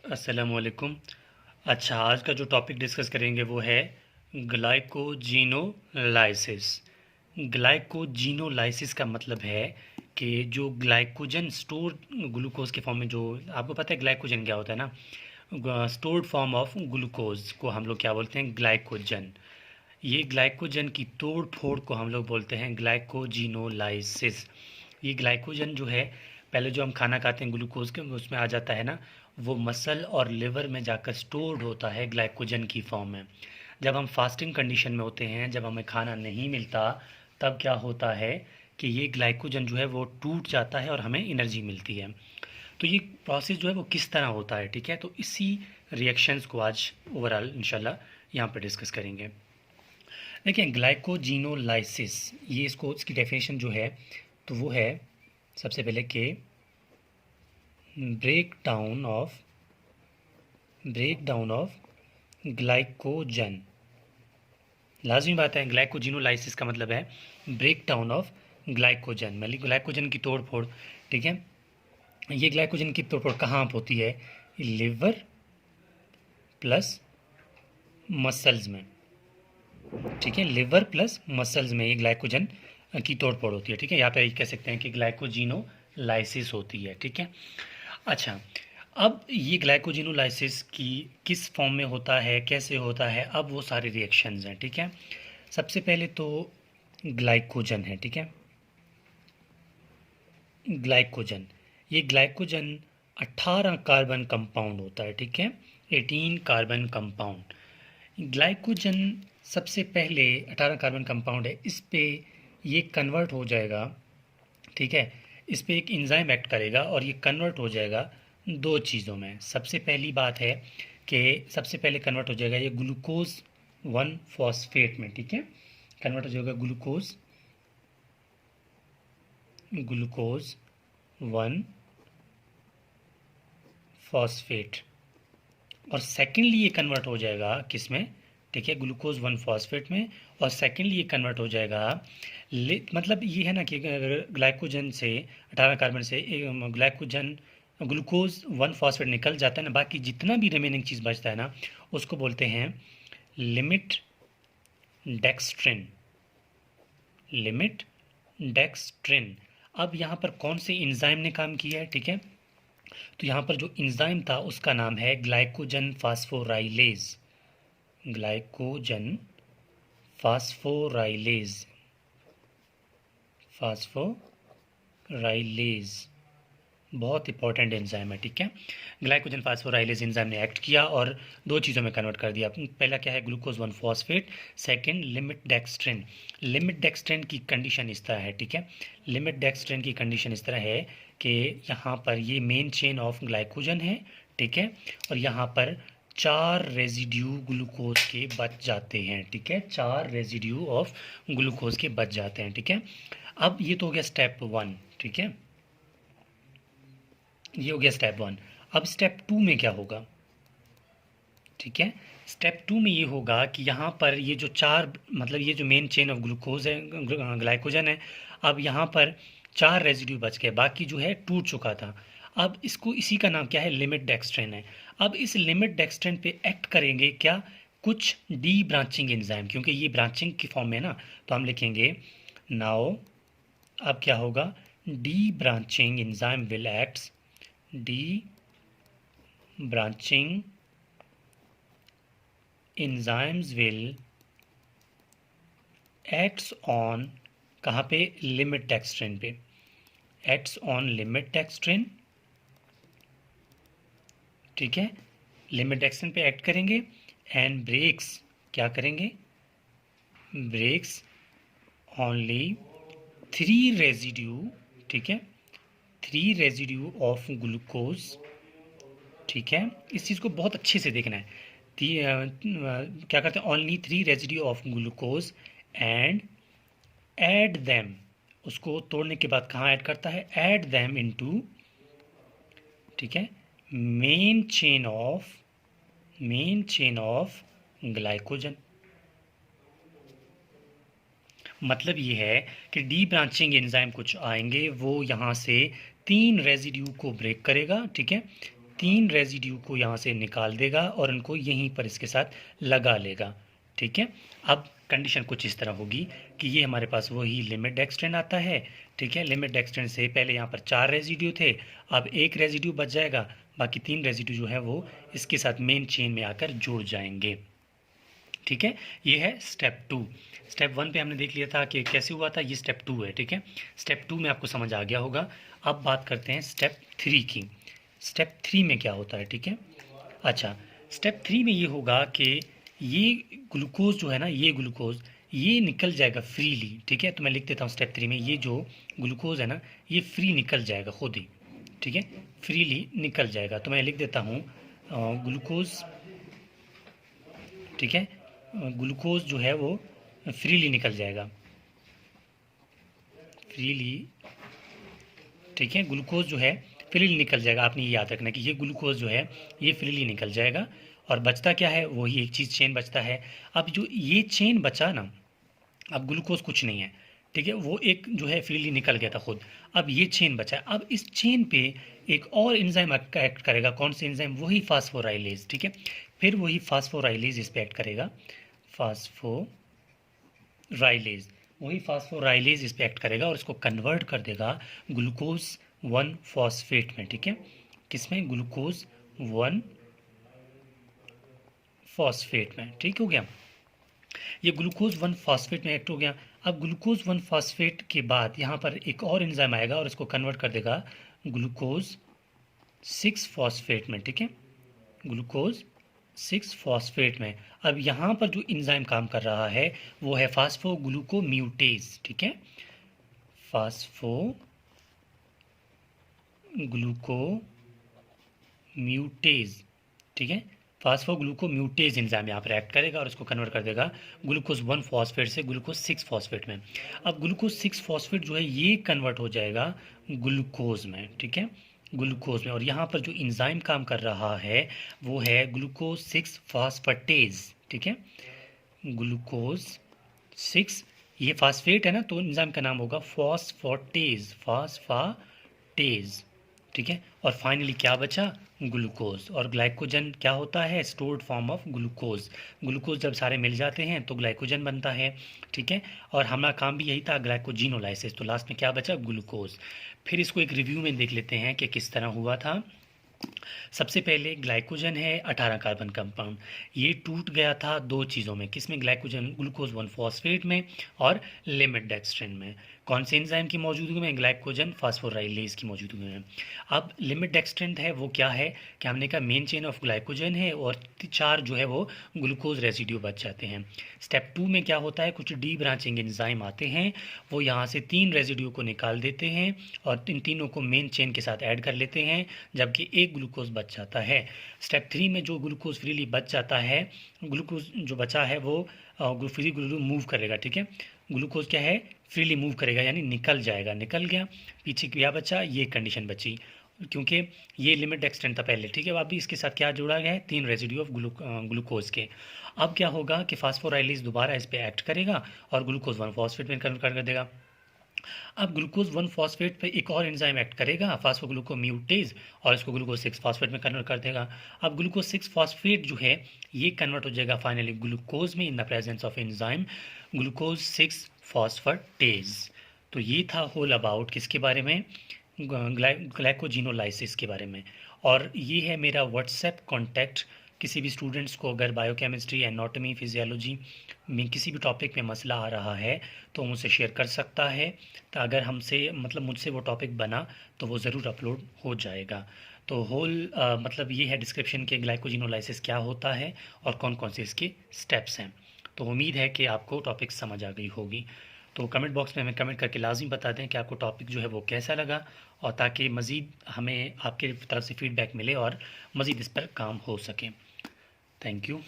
अस्सलामुअलैकुम। अच्छा, आज का जो टॉपिक डिस्कस करेंगे वो है ग्लाइकोजीनोलाइसिस। ग्लाइकोजीनोलाइसिस का मतलब है कि जो ग्लाइकोजन स्टोर ग्लूकोज के फॉर्म में, जो आपको पता है ग्लाइकोजन क्या होता है ना, स्टोर्ड फॉर्म ऑफ ग्लूकोज को हम लोग क्या बोलते हैं, ग्लाइकोजन। ये ग्लाइकोजन की तोड़ फोड़ को हम लोग बोलते हैं ग्लाइकोजीनोलाइसिस। ये ग्लाइकोजन जो है, पहले जो हम खाना खाते हैं ग्लूकोज के उसमें आ जाता है ना, वो मसल और लिवर में जाकर स्टोर्ड होता है ग्लाइकोजन की फॉर्म में। जब हम फास्टिंग कंडीशन में होते हैं, जब हमें खाना नहीं मिलता, तब क्या होता है कि ये ग्लाइकोजन जो है वो टूट जाता है और हमें एनर्जी मिलती है। तो ये प्रोसेस जो है वो किस तरह होता है, ठीक है, तो इसी रिएक्शंस को आज ओवरऑल इंशाल्लाह यहाँ पर डिस्कस करेंगे। देखिए, ग्लाइकोजीनोलाइसिस, ये इसकी डेफिनेशन जो है तो वो है सबसे पहले कि ब्रेक डाउन ऑफ ग्लाइकोजन। लाजमी बात है, ग्लाइकोजीनोलाइसिस का मतलब है ब्रेक डाउन ऑफ ग्लाइकोजन, मतलब ग्लाइकोजन की तोड़ फोड़। ठीक है, ये ग्लाइकोजन की तोड़ फोड़ कहाँ होती है? लिवर प्लस मसल्स में। ठीक है, लिवर प्लस मसल्स में ये ग्लाइकोजन की तोड़ फोड़ होती है। ठीक है, यहाँ पे कह सकते हैं कि ग्लाइकोजीनोलाइसिस होती है। ठीक है, अच्छा, अब ये ग्लाइकोजिनोलाइसिस की किस फॉर्म में होता है, कैसे होता है, अब वो सारे रिएक्शंस हैं। ठीक है, सबसे पहले तो ग्लाइकोजन है। ठीक है, ग्लाइकोजन, ये ग्लाइकोजन 18 कार्बन कंपाउंड होता है। ठीक है, 18 कार्बन कंपाउंड ग्लाइकोजन सबसे पहले 18 कार्बन कंपाउंड है, इस पे ये कन्वर्ट हो जाएगा। ठीक है, इस पे एक एंजाइम एक्ट करेगा और ये कन्वर्ट हो जाएगा दो चीज़ों में। सबसे पहली बात है कि सबसे पहले कन्वर्ट हो जाएगा ये ग्लूकोज 1 फॉस्फेट में। ठीक है, कन्वर्ट हो जाएगा ग्लूकोज 1 फॉस्फेट, और सेकेंडली ये कन्वर्ट हो जाएगा किस में? ठीक है, ग्लूकोज 1 फॉस्फेट में, और सेकेंडली ये कन्वर्ट हो जाएगा मतलब ये है ना कि ग्लाइकोजन से 18 कार्बन से ग्लाइकोजन ग्लूकोज 1 फॉस्फेट निकल जाता है ना, बाकी जितना भी रिमेनिंग चीज़ बचता है ना, उसको बोलते हैं लिमिट डेक्स्ट्रिन। Limit dextrin. अब यहाँ पर कौन से एंजाइम ने काम किया है? ठीक है, तो यहाँ पर जो एंजाइम था उसका नाम है ग्लाइकोजन फास्फोराइलेज। ग्लाइकोजन फास्फोराइलेज, फास्फोराइलेज बहुत इंपॉर्टेंट एंजाइम है। ठीक है, ग्लाइकोजन फास्फोराइलेज एंजाइम ने एक्ट किया और दो चीज़ों में कन्वर्ट कर दिया। पहला क्या है? Glucose 1 phosphate, second limit dextrin. Limit dextrin की कंडीशन इस तरह है। ठीक है, लिमिट डेक्स्ट्रिन की कंडीशन इस तरह है कि यहाँ पर ये मेन चेन ऑफ ग्लाइकोजन है। ठीक है, और यहाँ पर 4 रेजिड्यू ग्लूकोज के बच जाते हैं। ठीक है, 4 रेजिड्यू ऑफ ग्लूकोज के बच जाते हैं। ठीक है, अब ये तो हो गया स्टेप 1। ठीक है, ये हो गया स्टेप 1। अब स्टेप 2 में क्या होगा? ठीक है, स्टेप 2 में ये होगा कि यहाँ पर ये जो 4, मतलब ये जो मेन चेन ऑफ ग्लूकोज है, ग्लाइकोजन है, अब यहाँ पर 4 रेजिड्यू बच गए, बाकी जो है टूट चुका था। अब इसको, इसी का नाम क्या है? लिमिट डेक्स्ट्रिन है। अब इस लिमिट डेक्स्ट्रिन पे एक्ट करेंगे क्या? कुछ डी ब्रांचिंग एंजाइम, क्योंकि ये ब्रांचिंग की फॉर्म में है ना, तो हम लिखेंगे नाउ। अब क्या होगा? De branching enzyme will acts, de branching enzymes will acts on, कहाँ पे? लिमिट डेक्स्ट्रिन पे, acts on लिमिट डेक्स्ट्रिन। ठीक है, लिमिट डेक्स्ट्रिन पे एक्ट करेंगे एंड ब्रेक्स, क्या करेंगे? Breaks only 3 residue. ठीक है, 3 रेजिड्यू ऑफ ग्लूकोज। ठीक है, इस चीज़ को बहुत अच्छे से देखना है। क्या करते हैं? Only 3 residue of glucose and add them, उसको तोड़ने के बाद कहाँ ऐड करता है? ऐड देम इनटू, ठीक है, मेन चेन ऑफ ग्लाइकोजन। मतलब ये है कि डी ब्रांचिंग एंजाइम कुछ आएंगे, वो यहाँ से 3 रेजिड्यू को ब्रेक करेगा। ठीक है, 3 रेजिड्यू को यहाँ से निकाल देगा और इनको यहीं पर इसके साथ लगा लेगा। ठीक है, अब कंडीशन कुछ इस तरह होगी कि ये हमारे पास वही लिमिट एक्सटेंड आता है। ठीक है, लिमिट एक्सटेंड से पहले यहाँ पर 4 रेजिड्यू थे, अब 1 रेजिड्यू बच जाएगा, बाकी 3 रेजिड्यू जो है वो इसके साथ मेन चेन में आकर जुड़ जाएंगे। ठीक है, ये है स्टेप 2। स्टेप 1 पे हमने देख लिया था कि कैसे हुआ था, ये स्टेप 2 है। ठीक है, स्टेप 2 में आपको समझ आ गया होगा। अब बात करते हैं स्टेप 3 की। स्टेप 3 में क्या होता है? ठीक है, अच्छा, स्टेप 3 में ये होगा कि ये ग्लूकोज जो है ना, ये ग्लूकोज ये निकल जाएगा फ्रीली। ठीक है, तो मैं लिख देता हूँ स्टेप 3 में ये जो ग्लूकोज है ना, ये फ्री निकल जाएगा खुद ही। ठीक है, फ्रीली निकल जाएगा, तो मैं लिख देता हूँ ग्लूकोज। ठीक है, ग्लूकोज जो है वो फ्रीली निकल जाएगा, फ्रीली। ठीक है, ग्लूकोज जो है फ्रीली निकल जाएगा। आपने ये याद रखना कि ये ग्लूकोज जो है ये फ्रीली निकल जाएगा, और बचता क्या है? वही एक चीज़ चेन बचता है। अब जो ये चेन बचा ना, अब ग्लूकोज कुछ नहीं है। ठीक है, वो एक जो है फ्रीली निकल गया था खुद, अब ये चेन बचा है। अब इस चेन पे एक और एंजाइम एक्ट करेगा। कौन सी एंजाइम? वही फास्फोराइलेज। ठीक है, फिर वही फास्फोराइलेज इस पे एक्ट करेगा, फास्फोराइलेज। वही फास्फोराइलेज इस पे एक्ट करेगा और इसको कन्वर्ट कर देगा ग्लूकोज 1 फॉस्फेट में। ठीक है, किसमें? ग्लूकोज 1 फॉस्फेट में। ठीक हो गया, ये ग्लूकोज 1 फॉस्फेट में एक्ट हो गया। अब ग्लूकोज 1 फॉस्फेट के बाद यहाँ पर एक और एंजाइम आएगा और इसको कन्वर्ट कर देगा ग्लूकोज 6 फॉस्फेट में। ठीक है, ग्लूकोज 6 फॉस्फेट में। अब यहाँ पर जो एंजाइम काम कर रहा है वो है फास्फोग्लूकोम्यूटेज। ठीक है, फास्फोग्लूकोम्यूटेज। ठीक है, फास्फोग्लूकोम्यूटेज एंजाइम यहाँ पर एक्ट करेगा और इसको कन्वर्ट कर देगा ग्लूकोज 1 फॉस्फेट से ग्लूकोज 6 फॉस्फेट में। अब ग्लूकोज 6 फॉस्फेट जो है ये कन्वर्ट हो जाएगा ग्लूकोज में। ठीक है, ग्लूकोज में, और यहाँ पर जो एंजाइम काम कर रहा है वो है ग्लूकोज 6 फॉस्फेटेज। ठीक है, ग्लूकोज 6, ये फास्फेट है ना, तो एंजाइम का नाम होगा फॉस्फेटेज, फास्फेटेज। ठीक है, और फाइनली क्या बचा? ग्लूकोज। और ग्लाइकोजन क्या होता है? Stored form of glucose. Glucose जब सारे मिल जाते हैं तो ग्लाइकोजन बनता है। ठीक है, और हमारा काम भी यही था, ग्लाइकोजिनोलाइसिस। तो लास्ट में क्या बचा? ग्लूकोज। फिर इसको एक रिव्यू में देख लेते हैं कि किस तरह हुआ था। सबसे पहले ग्लाइकोजन है 18 कार्बन कंपाउंड, ये टूट गया था दो चीज़ों में। किसमें? ग्लाइकोजन ग्लूकोज 1 फॉस्फेट में और लिमिट डेक्स्ट्रिन में। कौन से एंजाइम की मौजूदगी में? ग्लाइकोजन फास्फोराइलेज की मौजूदगी में। अब लिमिट डेक्स्ट्रिन है वो क्या है कि हमने कहा मेन चेन ऑफ ग्लाइकोजन है और 4 जो है वो ग्लूकोज रेसिड्यू बच जाते हैं। स्टेप 2 में क्या होता है? कुछ डी ब्रांचिंग एंजाइम आते हैं, वो यहाँ से 3 रेसिड्यू को निकाल देते हैं और इन तीनों को मेन चेन के साथ ऐड कर लेते हैं, जबकि एक ग्लूकोज बच जाता है। स्टेप 3 में जो ग्लूकोज फ्रीली बच जाता है, ग्लूकोज जो बचा है वो फ्री ग्लूकोज मूव करेगा। ठीक है, ग्लूकोज क्या है? फ्रीली मूव करेगा, यानी निकल जाएगा। निकल गया, पीछे क्या बचा? ये कंडीशन बची, क्योंकि ये लिमिट एक्सटेंड था पहले। ठीक है, अब भी इसके साथ क्या जुड़ा गया है? 3 रेसिड्यू ऑफ ग्लूकोज के। अब क्या होगा कि फास्फोराइलेज दोबारा इस पर एक्ट करेगा और ग्लूकोज 1 फॉस्फेट में कन्वर्ट कर देगा। अब ग्लूकोज 1 फॉस्फेट पे एक और एंजाइम एक्ट करेगा, फास्फोग्लूकोम्यूटेज, और इसको ग्लूकोज 6 फॉस्फेट में कन्वर्ट कर देगा। अब ग्लूकोज 6 फॉस्फेट जो है ये कन्वर्ट हो जाएगा फाइनली ग्लूकोज में in the presence of enzyme glucose 6 phosphatase. तो ये था होल अबाउट किसके बारे में? ग्लाइकोजिनोलाइसिस के बारे में। और ये है मेरा व्हाट्सएप कॉन्टैक्ट। किसी भी स्टूडेंट्स को अगर बायोकेमिस्ट्री, एनाटॉमी, फिजियोलॉजी में किसी भी टॉपिक में मसला आ रहा है तो मुझसे शेयर कर सकता है। तो अगर हमसे मुझसे वो टॉपिक बना तो वो ज़रूर अपलोड हो जाएगा। तो मतलब ये है डिस्क्रिप्शन के ग्लाइकोजिनोलाइसिस क्या होता है और कौन कौन से इसके स्टेप्स हैं। तो उम्मीद है कि आपको टॉपिक समझ आ गई होगी। तो कमेंट बॉक्स में हमें कमेंट करके लाजिम बता दें कि आपको टॉपिक जो है वो कैसा लगा, और ताकि मज़ीद हमें आपके तरफ से फीडबैक मिले और मज़ीद इस पर काम हो सके। Thank you.